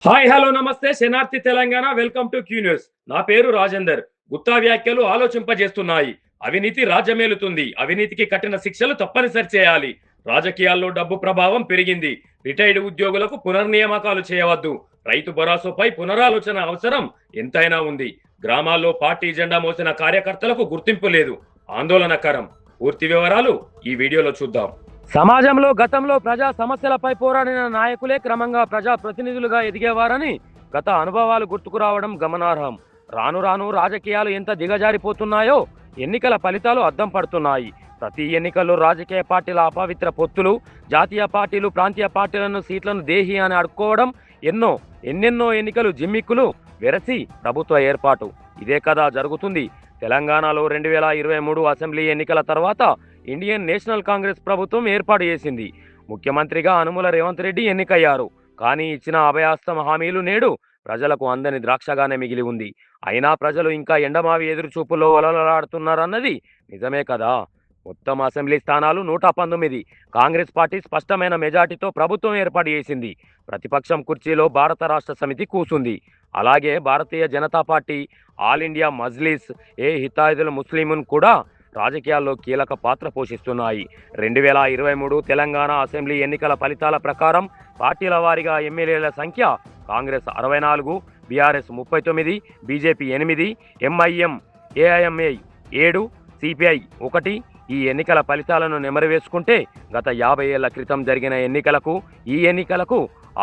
Hi hello నమస్తే శనార్థి Telangana welcome to Q news. నా పేరు రాజేందర్. గుత్తా వ్యాఖ్యలు ఆలోచింపజేస్తున్నాయి. అవినీతి రాజ్యమేలుతుంది. అవినీతికి కఠిన శిక్షలు తప్పనిసరి చేయాలి. రాజకీయాల్లో డబ్బు ప్రభావం పెరిగింది. రిటైర్డ్ ఉద్యోగులకు పునర్నియామకాలు చేయవద్దు. రైతు భరోసాపై పునరాలోచన అవసరం ఎంతైనా ఉంది. గ్రామాల్లో పార్టీ జెండా మోసిన కార్యకర్తలకు గుర్తింపు లేదు. ఆందోళనకరం. పూర్తి వివరాలు ఈ వీడియోలో చూద్దాం. సమాజంలో గతంలో ప్రజా సమస్యలపై పోరాడిన నాయకులే క్రమంగా ప్రజా ప్రతినిధులుగా ఎదిగేవారని గత అనుభవాలు గుర్తుకు రావడం గమనార్హం. రాను రాను రాజకీయాలు ఎంత దిగజారిపోతున్నాయో ఎన్నికల ఫలితాలు అద్దం పడుతున్నాయి. ప్రతి ఎన్నికల్లో రాజకీయ పార్టీల అపవిత్ర పొత్తులు, జాతీయ పార్టీలు ప్రాంతీయ పార్టీలను సీట్లను దేహి అని అడుక్కోవడం, ఎన్నెన్నో ఎన్నికలు జిమ్మిక్కులు వెరసి ప్రభుత్వ ఏర్పాటు. ఇదే కదా జరుగుతుంది. తెలంగాణలో 2023 అసెంబ్లీ ఎన్నికల తర్వాత ఇండియన్ నేషనల్ కాంగ్రెస్ ప్రభుత్వం ఏర్పాటు చేసింది. ముఖ్యమంత్రిగా అనుముల రేవంత్ రెడ్డి ఎన్నికయ్యారు. కానీ ఇచ్చిన అభయాస్తం హామీలు నేడు ప్రజలకు అందని ద్రాక్షగానే మిగిలి ఉంది. అయినా ప్రజలు ఇంకా ఎండమావి ఎదురుచూపుల్లో వలలలాడుతున్నారన్నది నిజమే కదా. మొత్తం అసెంబ్లీ స్థానాలు 119. కాంగ్రెస్ పార్టీ స్పష్టమైన మెజార్టీతో ప్రభుత్వం ఏర్పాటు చేసింది. ప్రతిపక్షం కుర్చీలో భారత రాష్ట్ర సమితి కూసుంది. అలాగే Bharatiya Janata party, all India Majlis e Ittehadul Muslimeen కూడా రాజకీయాల్లో కీలక పాత్ర పోషిస్తున్నాయి. 2023 తెలంగాణ అసెంబ్లీ ఎన్నికల ఫలితాల ప్రకారం పార్టీల వారీగా ఎమ్మెల్యేల సంఖ్య Congress 64, BRS 39, BJP 8, MIM AIMI 7, CPI 1. ఈ ఎన్నికల ఫలితాలను నెమరువేసుకుంటే గత 50 ఏళ్ల క్రితం జరిగిన ఎన్నికలకు ఈ ఎన్నికలకు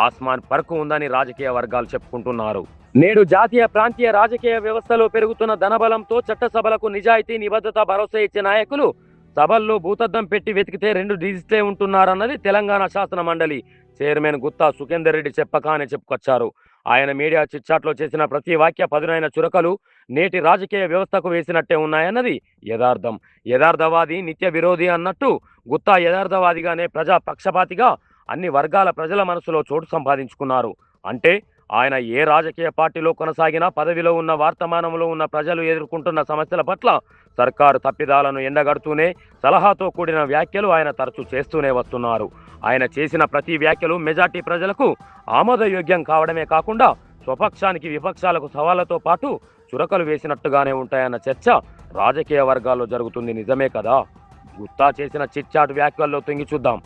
ఆస్మాన్ ఫర్క్ ఉందని రాజకీయ వర్గాలు చెప్పుకుంటున్నారు. నేడు జాతీయ ప్రాంతీయ రాజకీయ వ్యవస్థలో పెరుగుతున్న ధనబలంతో చట్టసభలకు నిజాయితీ నిబద్ధత భరోసా ఇచ్చే నాయకులు సభల్లో భూతద్దం పెట్టి వెతికితే 2 డిజిట్లే ఉంటున్నారన్నది తెలంగాణ శాసన మండలి చైర్మన్ గుత్తా సుఖేందర్ రెడ్డి చెప్పకానే చెప్పుకొచ్చారు. ఆయన మీడియా చిట్చాట్లో చేసిన ప్రతి వాక్య పదునైన చురకలు నేటి రాజకీయ వ్యవస్థకు వేసినట్టే ఉన్నాయన్నది యథార్థం. యథార్థవాది నిత్య విరోధి అన్నట్టు గుత్తా యథార్థవాదిగానే ప్రజా పక్షపాతిగా అన్ని వర్గాల ప్రజల మనసులో చోటు సంపాదించుకున్నారు. అంటే ఆయన ఏ రాజకీయ పార్టీలో కొనసాగినా పదవిలో ఉన్న వర్తమానంలో ఉన్న ప్రజలు ఎదుర్కొంటున్న సమస్యల పట్ల సర్కారు తప్పిదాలను ఎండగడుతూనే సలహాతో కూడిన వ్యాఖ్యలు ఆయన తరచూ చేస్తూనే వస్తున్నారు. ఆయన చేసిన ప్రతి వ్యాఖ్యలు మెజార్టీ ప్రజలకు ఆమోదయోగ్యం కావడమే కాకుండా స్వపక్షానికి విపక్షాలకు సవాళ్లతో పాటు చురకలు వేసినట్టుగానే ఉంటాయన్న చర్చ రాజకీయ వర్గాల్లో జరుగుతుంది. నిజమే కదా. గుత్తా చేసిన చిట్చాట్ వ్యాఖ్యల్లో తొంగి చూద్దాం.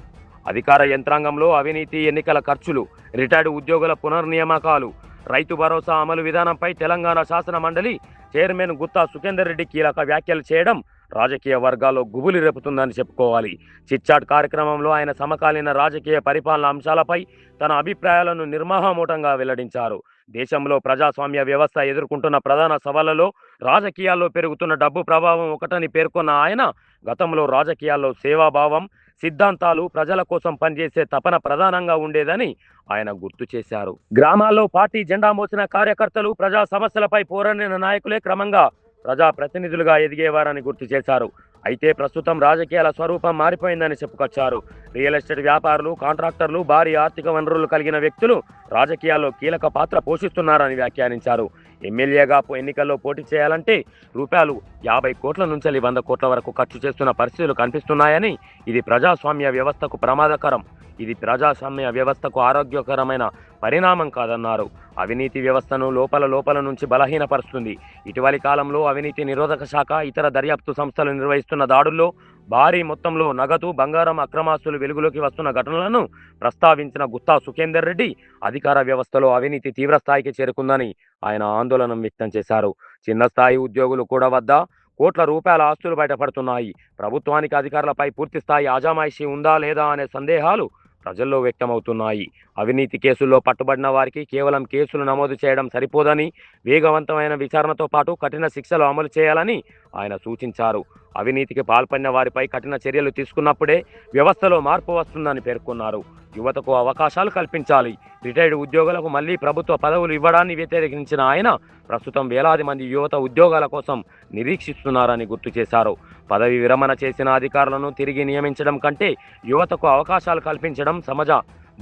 అధికార యంత్రాంగంలో అవినీతి, ఎన్నికల ఖర్చులు, రిటైర్డ్ ఉద్యోగుల పునర్నియామకాలు, రైతు భరోసా అమలు విధానంపై తెలంగాణ శాసన మండలి చైర్మన్ గుత్తా సుఖేందర్ రెడ్డి కీలక వ్యాఖ్యలు చేయడం రాజకీయ వర్గాల్లో గుబులి రేపుతుందని చెప్పుకోవాలి. చిట్చాట్ కార్యక్రమంలో ఆయన సమకాలీన రాజకీయ పరిపాలన అంశాలపై తన అభిప్రాయాలను నిర్మోహమాటంగా వెల్లడించారు. దేశంలో ప్రజాస్వామ్య వ్యవస్థ ఎదుర్కొంటున్న ప్రధాన సవాళ్లలో రాజకీయాల్లో పెరుగుతున్న డబ్బు ప్రభావం ఒకటని పేర్కొన్న ఆయన గతంలో రాజకీయాల్లో సేవాభావం, సిద్ధాంతాలు, ప్రజల కోసం పనిచేసే తపన ప్రధానంగా ఉండేదని ఆయన గుర్తు చేశారు. గ్రామాల్లో పార్టీ జెండా మోసిన కార్యకర్తలు ప్రజా సమస్యలపై పోరాడిన నాయకులే క్రమంగా ప్రజా ప్రతినిధులుగా ఎదిగేవారని గుర్తు చేశారు. అయితే ప్రస్తుతం రాజకీయాల స్వరూపం మారిపోయిందని చెప్పుకొచ్చారు. రియల్ ఎస్టేట్ వ్యాపారులు, కాంట్రాక్టర్లు, భారీ ఆర్థిక వనరులు కలిగిన వ్యక్తులు రాజకీయాల్లో కీలక పాత్ర పోషిస్తున్నారని వ్యాఖ్యానించారు. ఎమ్మెల్యేగా ఎన్నికల్లో పోటీ చేయాలంటే రూపాయలు 50 కోట్ల నుంచి 100 కోట్ల వరకు ఖర్చు చేస్తున్న పరిస్థితులు కనిపిస్తున్నాయని, ఇది ప్రజాస్వామ్య వ్యవస్థకు ప్రమాదకరం, ఇది ప్రజాస్వామ్య వ్యవస్థకు ఆరోగ్యకరమైన పరిణామం కాదన్నారు. అవినీతి వ్యవస్థను లోపల నుంచి బలహీనపరుస్తుంది. ఇటీవలి కాలంలో అవినీతి నిరోధక శాఖ, ఇతర దర్యాప్తు సంస్థలు నిర్వహిస్తున్న దాడుల్లో భారీ మొత్తంలో నగదు, బంగారం అక్రమాస్తులు వెలుగులోకి వస్తున్న ఘటనలను ప్రస్తావించిన గుత్తా సుఖేందర్ రెడ్డి అధికార వ్యవస్థలో అవినీతి తీవ్రస్థాయికి చేరుకుందని ఆయన ఆందోళన వ్యక్తం చేశారు. చిన్న స్థాయి ఉద్యోగులు కూడా వద్ద కోట్ల రూపాయల ఆస్తులు బయటపడుతున్నాయి. ప్రభుత్వానికి అధికారులపై పూర్తి స్థాయి ఆజామాయిషీ ఉందా లేదా అనే సందేహాలు ప్రజల్లో వ్యక్తమవుతున్నాయి. అవినీతి కేసుల్లో పట్టుబడిన వారికి కేవలం కేసులు నమోదు చేయడం సరిపోదని, వేగవంతమైన విచారణతో పాటు కఠిన శిక్షలు అమలు చేయాలని ఆయన సూచించారు. అవినీతికి పాల్పడిన వారిపై కఠిన చర్యలు తీసుకున్నప్పుడే వ్యవస్థలో మార్పు వస్తుందని పేర్కొన్నారు. యువతకు అవకాశాలు కల్పించాలి. రిటైర్డ్ ఉద్యోగులకు మళ్లీ ప్రభుత్వ పదవులు ఇవ్వడాన్ని వ్యతిరేకించిన ఆయన ప్రస్తుతం వేలాది మంది యువత ఉద్యోగాల కోసం నిరీక్షిస్తున్నారని గుర్తు చేశారు. పదవి విరమణ చేసిన అధికారులను తిరిగి నియమించడం కంటే యువతకు అవకాశాలు కల్పించడం సమాజ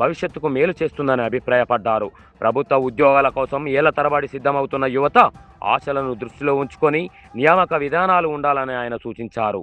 భవిష్యత్తుకు మేలు చేస్తుందని అభిప్రాయపడ్డారు. ప్రభుత్వ ఉద్యోగాల కోసం ఏళ్ల తరబడి సిద్ధమవుతున్న యువత ఆశలను దృష్టిలో ఉంచుకొని నియామక విధానాలు ఉండాలని ఆయన సూచించారు.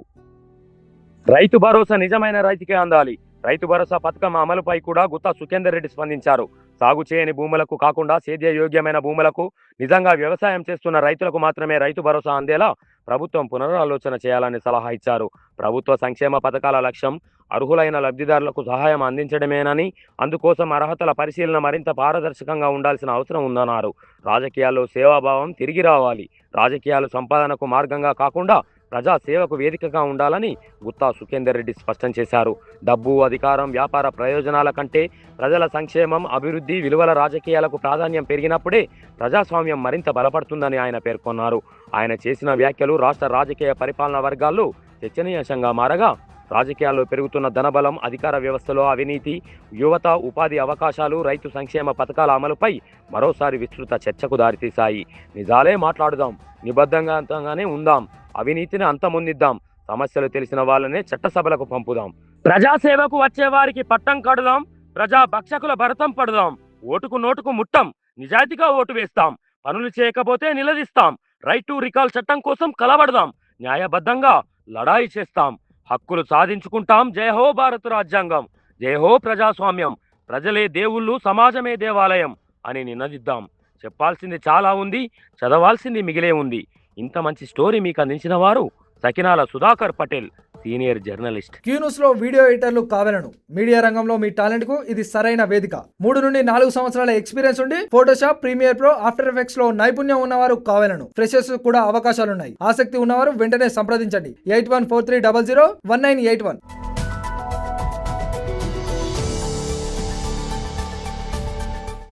రైతు భరోసా నిజమైన రైతుకే అందాలి. రైతు భరోసా పథకం అమలుపై కూడా గుత్తా సుఖేందర్ రెడ్డి స్పందించారు. సాగు చేయని భూములకు కాకుండా సేద్య యోగ్యమైన భూములకు నిజంగా వ్యవసాయం చేస్తున్న రైతులకు మాత్రమే రైతు భరోసా అందేలా ప్రభుత్వం పునరాలోచన చేయాలని సలహా ఇచ్చారు. ప్రభుత్వ సంక్షేమ పథకాల లక్ష్యం అర్హులైన లబ్ధిదారులకు సహాయం అందించడమేనని, అందుకోసం అర్హతల పరిశీలన మరింత పారదర్శకంగా ఉండాల్సిన అవసరం ఉందన్నారు. రాజకీయాల్లో సేవాభావం తిరిగి రావాలి. రాజకీయాలు సంపాదనకు మార్గంగా కాకుండా ప్రజా సేవకు వేదికగా ఉండాలని గుత్తా సుఖేందర్ రెడ్డి స్పష్టం చేశారు. డబ్బు, అధికారం, వ్యాపార ప్రయోజనాల కంటే ప్రజల సంక్షేమం, అభివృద్ధి, విలువల రాజకీయాలకు ప్రాధాన్యం పెరిగినప్పుడే ప్రజాస్వామ్యం మరింత బలపడుతుందని ఆయన పేర్కొన్నారు. ఆయన చేసిన వ్యాఖ్యలు రాష్ట్ర రాజకీయ పరిపాలనా వర్గాల్లో చర్చనీయాంశంగా మారగా, రాజకీయాల్లో పెరుగుతున్న ధనబలం, అధికార వ్యవస్థలో అవినీతి, యువత ఉపాధి అవకాశాలు, రైతు సంక్షేమ పథకాల అమలుపై మరోసారి విస్తృత చర్చకు దారితీశాయి. నిజాలే మాట్లాడుదాం, నిబద్ధంగానే ఉందాం, అవినీతిని అంతమొందిద్దాం, సమస్యలు తెలిసిన వాళ్ళనే చట్టసభలకు పంపుదాం, ప్రజాసేవకు వచ్చే వారికి పట్టం కడదాం, ప్రజా భక్షకుల భరతం పడదాం, ఓటుకు నోటుకు ముట్టం, నిజాయితీగా ఓటు వేస్తాం, పనులు చేయకపోతే నిలదీస్తాం, రైట్ టు రికాల్ చట్టం కోసం కలబడదాం, న్యాయబద్ధంగా లడాయి చేస్తాం, హక్కులు సాధించుకుంటాం. జై హో భారత రాజ్యాంగం, జై హో ప్రజాస్వామ్యం, ప్రజలే దేవుళ్ళు, సమాజమే దేవాలయం అని నినదిద్దాం. చెప్పాల్సింది చాలా ఉంది, చదవాల్సింది మిగిలే ఉంది. ఇంత మంచి స్టోరీ మీకు అందించిన వారు Sakinala Sudhakar Patel, senior journalist. Q news లో వీడియో ఎడిటర్లు కావాలను మీడియా రంగంలో మీ టాలెంట్ కు ఇది సరైన వేదిక. 3 నుండి 4 సంవత్సరాల ఎక్స్పీరియన్స్ ఉండి Photoshop, Premiere Pro, After Effects లో నైపుణ్యం ఉన్నవారు కావాలను. ఫ్రెషర్స్ కూడా అవకాశాలున్నాయి. ఆసక్తి ఉన్నవారు వెంటనే సంప్రదించండి. 8143001981.